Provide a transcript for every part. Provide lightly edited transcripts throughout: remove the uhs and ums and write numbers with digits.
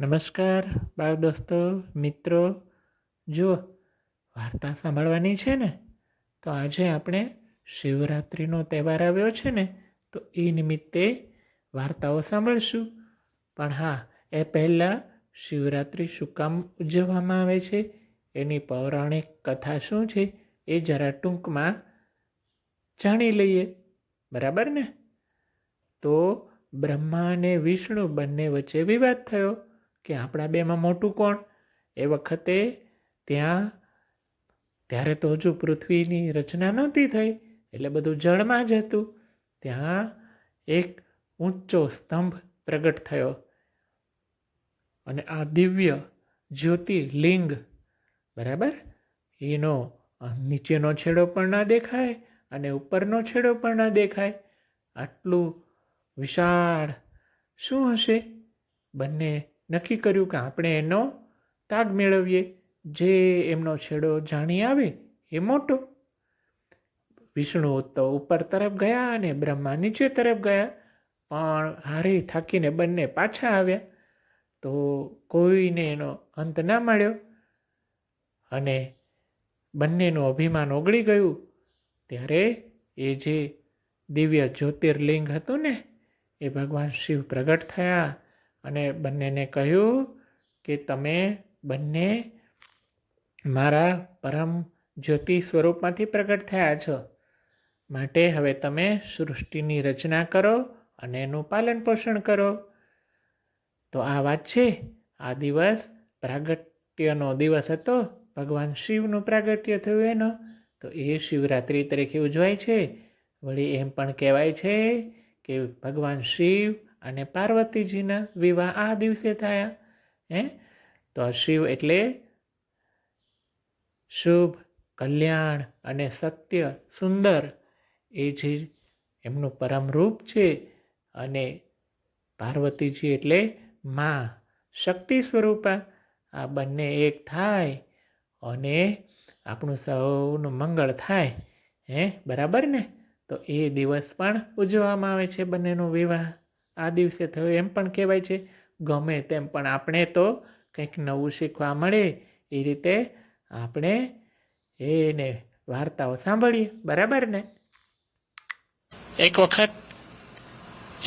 નમસ્કાર બાળ દોસ્તો, મિત્રો. જો વાર્તા સાંભળવાની છે ને, તો આજે આપણે શિવરાત્રિનો તહેવાર આવ્યો છે ને, તો એ નિમિત્તે વાર્તાઓ સાંભળશું. પણ હા, એ પહેલાં શિવરાત્રિ શું કામ ઉજવવામાં આવે છે, એની પૌરાણિક કથા શું છે, એ જરા ટૂંકમાં જાણી લઈએ. બરાબર ને? તો બ્રહ્મા અને વિષ્ણુ બંને વચ્ચે વિવાદ થયો કે આપણા બેમાં મોટું કોણ. એ વખતે ત્યારે તો હજુ પૃથ્વીની રચના નહોતી થઈ, એટલે બધું જળમાં જ હતું. ત્યાં એક ઊંચો સ્તંભ પ્રગટ થયો અને આ દિવ્ય જ્યોતિર્લિંગ, બરાબર, એનો નીચેનો છેડો પણ ના દેખાય અને ઉપરનો છેડો પણ ના દેખાય. આટલું વિશાળ શું હશે? બંને નક્કી કર્યું કે આપણે એનો તાગ મેળવીએ. જે એમનો છેડો જાણી આવે એ મોટો. વિષ્ણુ તો ઉપર તરફ ગયા અને બ્રહ્મા નીચે તરફ ગયા, પણ હારી થાકીને બંને પાછા આવ્યા. તો કોઈને એનો અંત ના મળ્યો અને બંનેનું અભિમાન ઓગળી ગયું. ત્યારે એ જે દિવ્ય જ્યોતિર્લિંગ હતું ને, એ ભગવાન શિવ પ્રગટ થયા અને બંનેને કહ્યું કે તમે બંને મારા પરમ જ્યોતિ સ્વરૂપમાંથી પ્રગટ થયા છો, માટે હવે તમે સૃષ્ટિની રચના કરો અને એનું પાલન પોષણ કરો. તો આ વાત છે. આ દિવસ પ્રાગટ્યનો દિવસ હતો, ભગવાન શિવનું પ્રાગટ્ય થયું એનો. તો એ શિવરાત્રિ તરીકે ઉજવાય છે. વળી એમ પણ કહેવાય છે કે ભગવાન શિવ અને પાર્વતીજીના વિવાહ આ દિવસે થયા. તો શિવ એટલે શુભ, કલ્યાણ અને સત્ય, સુંદર, એ જે એમનું પરમ રૂપ છે. અને પાર્વતીજી એટલે માં, શક્તિ સ્વરૂપા. આ બંને એક થાય અને આપણું સૌનું મંગળ થાય. બરાબર ને? તો એ દિવસ પણ ઉજવવામાં આવે છે. બંનેનો વિવાહ આ દિવસે થયો એમ પણ કહેવાય છે. ગમે તેમ પણ આપણે તો કંઈક નવું શીખવા મળે એ રીતે આપણે એને વાર્તાઓ સાંભળીએ. બરાબર ને? એક વખત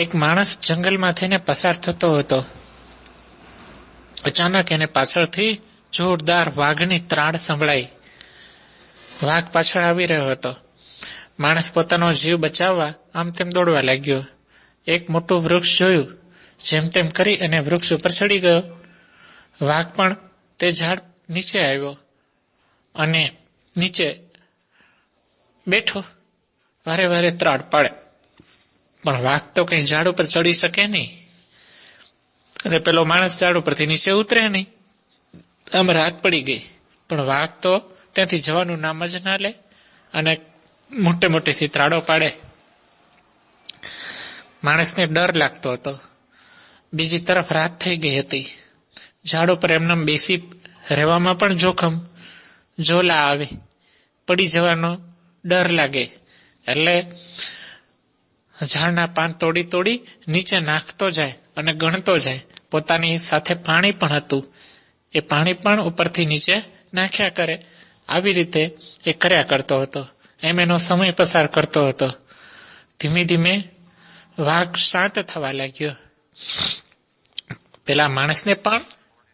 એક માણસ જંગલમાં થઈને પસાર થતો હતો. અચાનક એને પાછળથી જોરદાર વાઘની ત્રાડ સંભળાઈ. વાઘ પાછળ આવી રહ્યો હતો. માણસ પોતાનો જીવ બચાવવા આમ તેમ દોડવા લાગ્યો. એક મોટું વૃક્ષ જોયું. જેમ તેમ કરી અને વૃક્ષ ઉપર ચડી ગયો. વાઘ પણ તે ઝાડ નીચે આવ્યો અને નીચે બેઠો. વારે વારે ત્રાડ પાડે, પણ વાઘ તો કઈ ઝાડ ઉપર ચડી શકે નહીં અને પેલો માણસ ઝાડ ઉપરથી નીચે ઉતરે નહીં. આમ રાત પડી ગઈ, પણ વાઘ તો ત્યાંથી જવાનું નામ જ ના લે અને મોટે મોટેથી ત્રાડો પાડે. માણસને ડર લાગતો હતો. બીજી તરફ રાત થઈ ગઈ હતી. ઝાડ ઉપર એમને બેસી રહેવામાં પણ જોખમ. ઝોલા આવે, પડી જવાનો ડર લાગે, એટલે ઝાડના પાન તોડી તોડી નીચે નાખતો જાય અને ગણતો જાય. પોતાની સાથે પાણી પણ હતું, એ પાણી પણ ઉપરથી નીચે નાખ્યા કરે. આવી રીતે એ કર્યા કરતો હતો. એમ એનો સમય પસાર કરતો હતો. ધીમે ધીમે વાઘ શાંત થવા લાગ્યો. પેલા માણસને પણ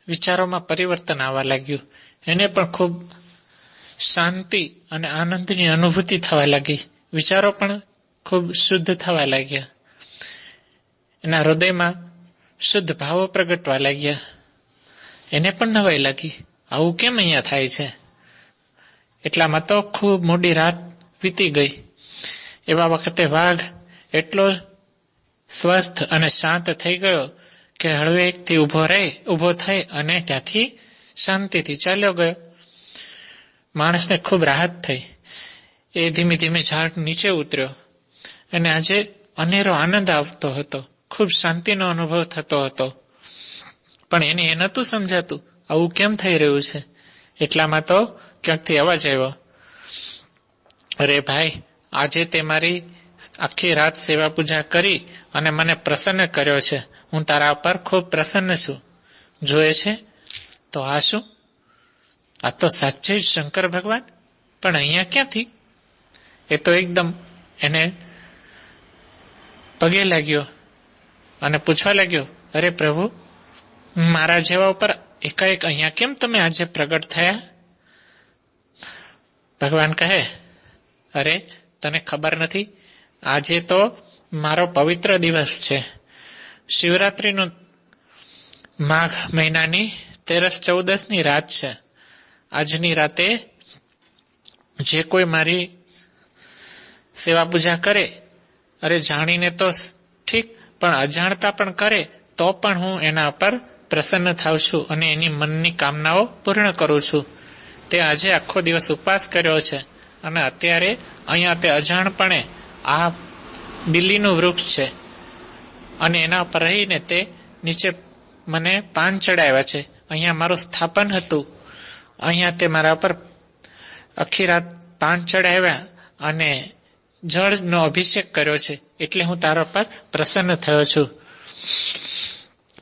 વિચારોમાં પરિવર્તન આવવા લાગ્યું. એને પણ ખૂબ શાંતિ અને આનંદની અનુભૂતિ થવા લાગી. વિચારો પણ ખૂબ શુદ્ધ થવા લાગ્યા. એના હૃદયમાં શુદ્ધ ભાવો પ્રગટવા લાગ્યા. એને પણ નવાઈ લાગી, આવું કેમ અહીંયા થાય છે? એટલામાં તો ખૂબ મોડી રાત વીતી ગઈ. એવા વખતે વાઘ એટલો સ્વસ્થ અને શાંત થઈ ગયો કે હળવેકથી ઊભો થઈ અને ત્યાંથી શાંતિથી ચાલ્યો ગયો. માણસને ખૂબ રાહત થઈ. એ ધીમે ધીમે ઝાડ નીચે ઉતર્યો અને આજે અનેરો આનંદ આવતો હતો. ખૂબ શાંતિનો અનુભવ થતો હતો. પણ એને એ નહોતું સમજાતું આવું કેમ થઈ રહ્યું છે. એટલામાં તો ક્યાંકથી અવાજ આવ્યો, અરે ભાઈ, આજે તે મારી આખી રાત સેવા પૂજા કરી અને મને પ્રસન્ન કર્યો છે. હું તારા પર ખૂબ પ્રસન્ન છું. જોયે છે તો આ શું? આ તો સાચે જ શંકર ભગવાન, પણ અહીંયા ક્યાંથી? એ તો એકદમ એને પગે લાગ્યો અને પૂછવા લાગ્યો, અરે પ્રભુ, મારા જેવા ઉપર એકાએક અહીંયા કેમ તમે આજે પ્રગટ થયા? ભગવાન કહે, અરે તને ખબર નથી, આજે તો મારો પવિત્ર દિવસ છે. શિવરાત્રીનો માઘ મહિનાની 13-14ની રાત છે. આજની રાતે જે કોઈ મારી સેવા પૂજા કરે, અરે જાણીને તો ઠીક, પણ અજાણતા પણ કરે તો પણ હું એના પર પ્રસન્ન થાઉં છું અને એની મનની કામનાઓ પૂર્ણ કરું છું. તે આજે આખો દિવસ ઉપવાસ કર્યો છે અને અત્યારે અહીંયા તે અજાણપણે આ બિલ્લીનું વૃક્ષ છે અને એના પર રહીને તે નીચે મને પાન ચડાવ્યા છે. અહીંયા મારું સ્થાપન હતું, અહીંયા તે મારા પર આખી રાત પાન ચડાવ્યા અને જળનો અભિષેક કર્યો છે, એટલે હું તારા પર પ્રસન્ન થયો છું.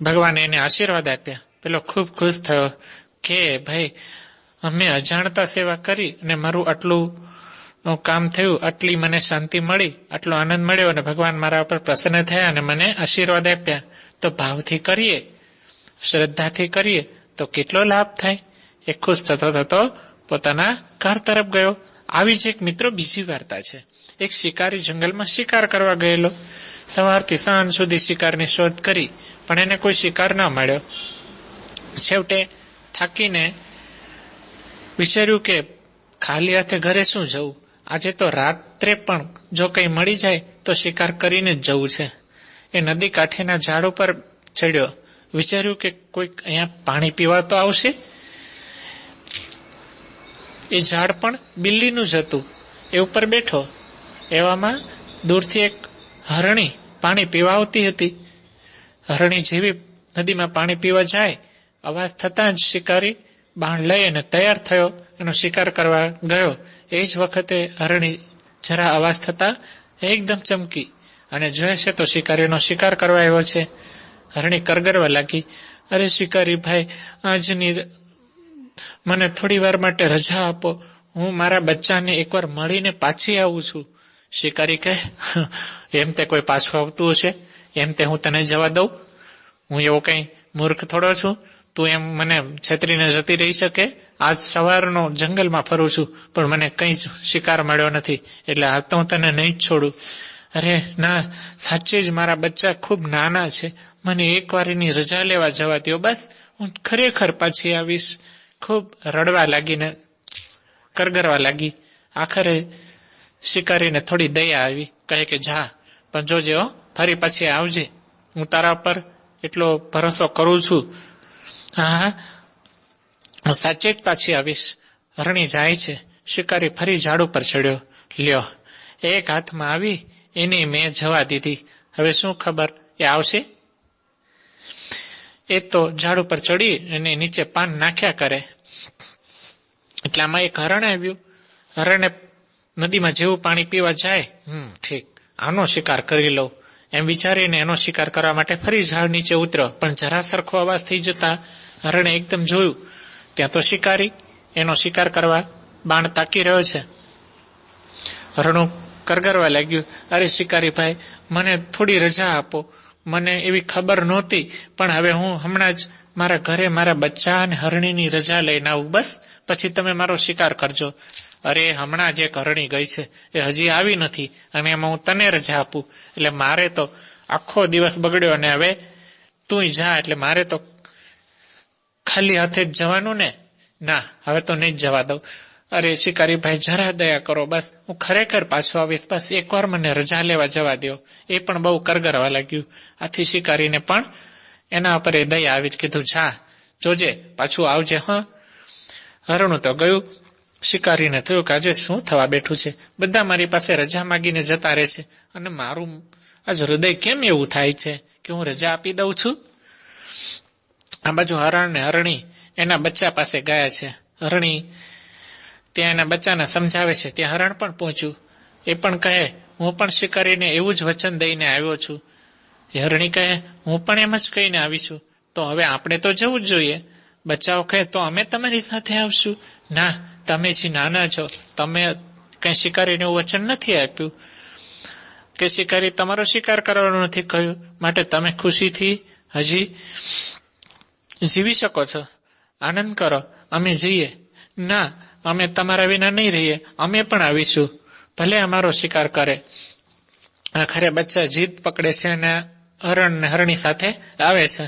ભગવાને એને આશીર્વાદ આપ્યા. પેલો ખૂબ ખુશ થયો કે ભાઈ, અમે અજાણતા સેવા કરી અને મારું આટલું કામ થયું, આટલી મને શાંતિ મળી, આટલો આનંદ મળ્યો અને ભગવાન મારા ઉપર પ્રસન્ન થયા અને મને આશીર્વાદ આપ્યા. તો ભાવથી કરીએ, શ્રદ્ધાથી કરીએ તો કેટલો લાભ થાય. એ ખુશ થતો થતો પોતાના ઘર તરફ ગયો. આવી જ એક મિત્રો બીજી વાર્તા છે. એક શિકારી જંગલમાં શિકાર કરવા ગયેલો. સવારથી સાંજ સુધી શિકારની શોધ કરી, પણ એને કોઈ શિકાર ના મળ્યો. છેવટે થાકીને વિચાર્યું કે ખાલી હાથે ઘરે શું જવું, આજે તો રાત્રે પણ જો કંઈ મળી જાય તો શિકાર કરીને જ જવું છે. એ નદી કાંઠેના ઝાડ ઉપર ચડ્યો. વિચાર્યું કે કોઈક અહીંયા પાણી પીવા તો આવશે. એ ઝાડ પણ બિલ્લીનું જ હતું. એ ઉપર બેઠો. એવામાં દૂરથી એક હરણી પાણી પીવા આવતી હતી. હરણી જેવી નદીમાં પાણી પીવા જાય, અવાજ થતાં જ શિકારી બાણ લઈ અને તૈયાર થયો, એનો શિકાર કરવા ગયો. એ જ વખતે હરણી જરા અવાજ થતા એકદમ ચમકી અને જોયે છે તો શિકારીનો શિકાર કરવા આવ્યો છે. હરણી કરગરવા લાગી, અરે શિકારી ભાઈ, આજની મને થોડી વાર માટે રજા આપો, હું મારા બચ્ચાને એકવાર મળીને પાછી આવું છું. શિકારી કહે, એમ તે કોઈ પાછું આવતું હશે, એમ તે હું તને જવા દઉં? હું એવો કઈ મૂર્ખ થોડો છું, તું એમ મને છેતરીને જતી રહી શકે? આજ સવારનો જંગલમાં ફરું છું, પણ મને કઈ જ શિકાર મળ્યો નથી, એટલે આ તો હું તને નહીં જ છોડું. અરે ના, સાચે જ મારા બચ્ચા ખૂબ નાના છે, મને એક વારીની રજા લેવા જવા દો, બસ હું ખરેખર પાછી આવીશ. ખૂબ રડવા લાગીને કરગરવા લાગી. આખરે શિકારીને થોડી દયા આવી. કહે કે જા, પણ જોજે હો, ફરી પાછી આવજે, હું તારા પર એટલો ભરોસો કરું છું. હા, હું સાચે જ પાછી આવીશ. હરણી જાય છે. શિકારી ફરી ઝાડ ઉપર ચડ્યો. લ્યો, એક હાથમાં આવી એની મેં જવા દીધી. હવે શું ખબર એ આવશે? એ તો ઝાડ ઉપર ચડી અને નીચે પાન નાખ્યા કરે. એટલામાં એક હરણ આવ્યું. હરણે નદીમાં જેવું પાણી પીવા જાય, ઠીક, આનો શિકાર કરી લઉં એમ વિચારીને એનો શિકાર કરવા માટે ફરી ઝાડ નીચે ઉતર્યો. પણ જરા સરખો અવાજ થઈ જતા હરણે એકદમ જોયું, ત્યાં તો શિકારી એનો શિકાર કરવા બાણ તાકી રહ્યો છે. હરણું કરગરવા લાગ્યું, અરે શિકારી ભાઈ, મને થોડી રજા આપો, મને એવી ખબર નહોતી, પણ હવે હું હમણાં જ મારા ઘરે મારા બચ્ચા અને હરણીની રજા લઈને આવું, બસ પછી તમે મારો શિકાર કરજો. અરે હમણાં જ એક હરણી ગઈ છે, એ હજી આવી નથી, અને એમાં હું તને રજા આપું એટલે મારે તો આખો દિવસ બગડ્યો, અને હવે તું જા એટલે મારે તો ખાલી હાથે જ જવાનું ને? ના, હવે તો નહીં જ જવા દઉં. અરે શિકારી ભાઈ, જરા દયા કરો, બસ હું ખરેખર પાછો આવીશ, બસ એકવાર મને રજા લેવા જવા દો. એ પણ બહુ કરગરવા લાગ્યું. આથી શિકારીને પણ એના પર દયા આવી જ કીધું, જા, જોજે પાછું આવજે. હા, હરણું તો ગયું. શિકારીને થયું કે આજે શું થવા બેઠું છે, બધા મારી પાસે રજા માગીને જતા રહે છે, અને મારું આજ હૃદય કેમ એવું થાય છે કે હું રજા આપી દઉં છું. આ બાજુ હરણ ને હરણી એના બચ્ચા પાસે ગયા છે. હરણી ત્યાં એના બચ્ચાને સમજાવે છે. ત્યાં હરણ પણ પહોંચ્યું. એ પણ કહે, હું પણ શિકારીને એવું જ વચન દઈને આવ્યો છું. હરણી કહે, હું પણ એમ જ કહીને આવી છું, તો હવે આપણે તો જવું જ જોઈએ. બચ્ચાઓ કહે તો અમે તમારી સાથે આવશું. ના, તમે જે નાના છો, તમે કઈ શિકારીને એવું વચન નથી આપ્યું કે શિકારી તમારો શિકાર કરવાનો નથી કહ્યું, માટે તમે ખુશીથી હજી જીવી શકો છો, આનંદ કરો, અમે જઈએ. ના, અમે તમારા વિના નહીં રહીએ, અમે પણ આવીશું, ભલે અમારો શિકાર કરે. આખરે બચ્ચા જીદ પકડે છે અને હરણ ને હરણી સાથે આવે છે.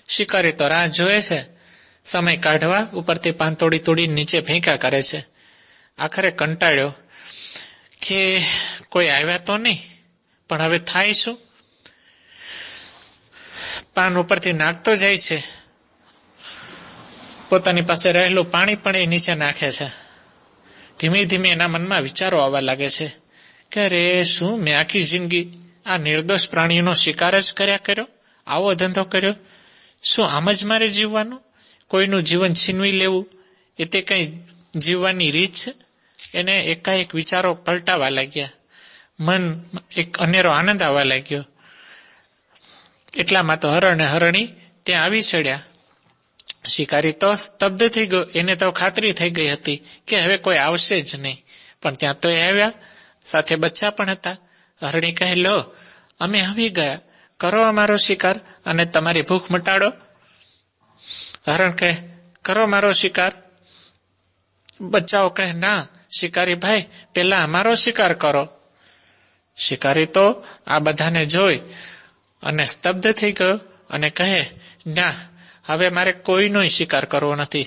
શિકારી તો રાહ જોવે છે, સમય કાઢવા ઉપરથી પાન તોડી તોડી નીચે ફેંકા કરે છે. આખરે કંટાળ્યો કે કોઈ આવ્યા તો નહીં, પણ હવે થાય શું? પાન ઉપરથી નાખતો જાય છે, પોતાની પાસે રહેલું પાણી પણ એ નીચે નાખે છે. ધીમે ધીમે એના મનમાં વિચારો આવવા લાગે છે કે અરે શું મેં આખી જિંદગી આ નિર્દોષ પ્રાણીઓનો શિકાર જ કર્યો, આવો ધંધો કર્યો? શું આમ જ મારે જીવવાનું? કોઈનું જીવન છીનવી લેવું એ તે કઈ જીવવાની રીત છે? એને એકાએક વિચારો પલટાવા લાગ્યા, મન એક અનેરો આનંદ આવવા લાગ્યો. એટલામાં તો હરણ ને હરણી ત્યાં આવી ચડ્યા. શિકારી તો સ્તબ્ધ થઈ ગયો, એને તો ખાતરી થઈ ગઈ હતી કે હવે કોઈ આવશે જ નહીં, પણ ત્યાં તો એ આવ્યા, સાથે બચ્ચા પણ હતા. હરણી કહે, લો અમે આવી ગયા, કરો અમારો શિકાર અને તમારી ભૂખ મટાડો. હરણ કહે, કરો મારો શિકાર. બચ્ચાઓ કહે, ના શિકારી ભાઈ, પેલા અમારો શિકાર કરો. શિકારી તો આ બધાને જોઈ અને સ્તબ્ધ થઈ ગયો અને કહે, ના, હવે મારે કોઈનો શિકાર કરવો નથી,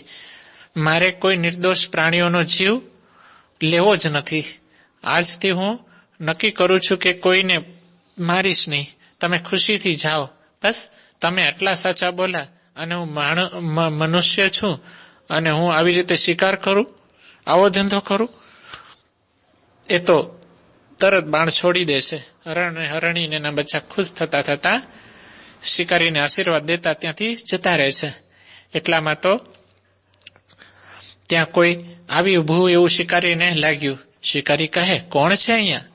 મારે કોઈ નિર્દોષ પ્રાણીઓનો જીવ લેવો જ નથી. આજથી હું નક્કી કરું છું કે કોઈને મારીશ નહીં, તમે ખુશીથી જાઓ. બસ તમે આટલા સાચા બોલા અને હું મનુષ્ય છું અને હું આવી રીતે શિકાર કરું, આવો ધંધો કરું, એ તો તરત બાણ છોડી દેશે. હરણ અને હરણીને એના બચ્ચા ખુશ થતા થતા શિકારીને આશીર્વાદ દેતા ત્યાંથી જતા રહે છે. એટલામાં તો ત્યાં કોઈ આવી ઉભું એવું શિકારીને લાગ્યું. શિકારી કહે, કોણ છે અહીંયા?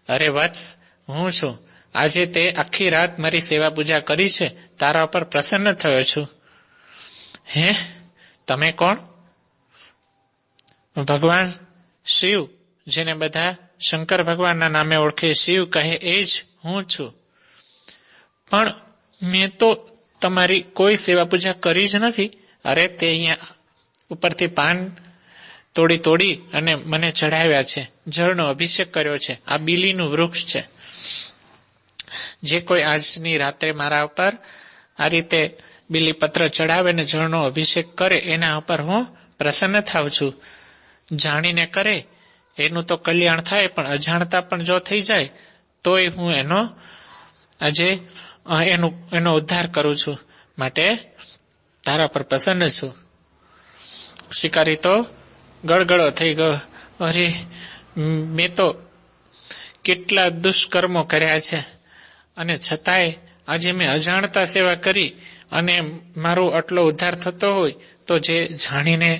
અરે વત્સ, હું છું. આજે તે આખી રાત મારી સેવા પૂજા કરી છે, તારા પર પ્રસન્ન થયો છું. હે, તમે કોણ? ભગવાન શિવ, જેને બધા શંકર ભગવાનના નામે ઓળખે. શિવ કહે, એ જ હું છું. પણ મેં તો તમારી કોઈ સેવા પૂજા કરી જ નથી. અરે તે અહીંયા ઉપરથી પાન તોડી તોડી અને મને ચઢાવ્યા છે, જળનો અભિષેક કર્યો છે. આ બીલીનું વૃક્ષ છે. જે કોઈ આજની રાત્રે મારા ઉપર આ રીતે બીલીપત્ર ચડાવે ને જળનો અભિષેક કરે, એના ઉપર હું પ્રસન્ન થાઉં છું. જાણીને કરે એનું તો કલ્યાણ થાય, પણ અજાણતા પણ જો થઈ જાય તોય હું એનો ઉદ્ધાર કરું છું, માટે તારા પર પ્રસન્ન છું. શિકારી તો ગળગળો થઈ ગયો. અરે, મેં તો કેટલા દુષ્કર્મો કર્યા છે અને છતાંય આજે મેં અજાણતા સેવા કરી અને મારો આટલો ઉદ્ધાર થતો હોય તો જે જાણીને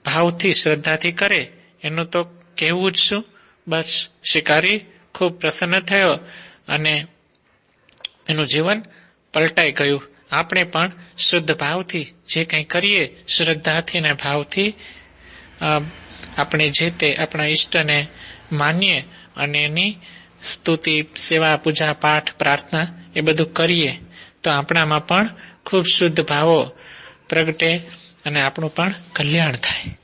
ભાવથી શ્રદ્ધાથી કરે એનું તો કહેવું જ શું. બસ શિકારી ખૂબ પ્રસન્ન થયો અને એનું જીવન પલટાઈ ગયું. આપણે પણ શુદ્ધ ભાવથી જે કંઈ કરીએ, શ્રદ્ધાથી ને ભાવથી આપણે જે તે આપણા ઈષ્ટને માનીએ અને એની સ્તુતિ, સેવા, પૂજા, પાઠ, પ્રાર્થના એ બધું કરીએ તો આપણામાં પણ ખૂબ શુદ્ધ ભાવો પ્રગટે અને આપણું પણ કલ્યાણ થાય.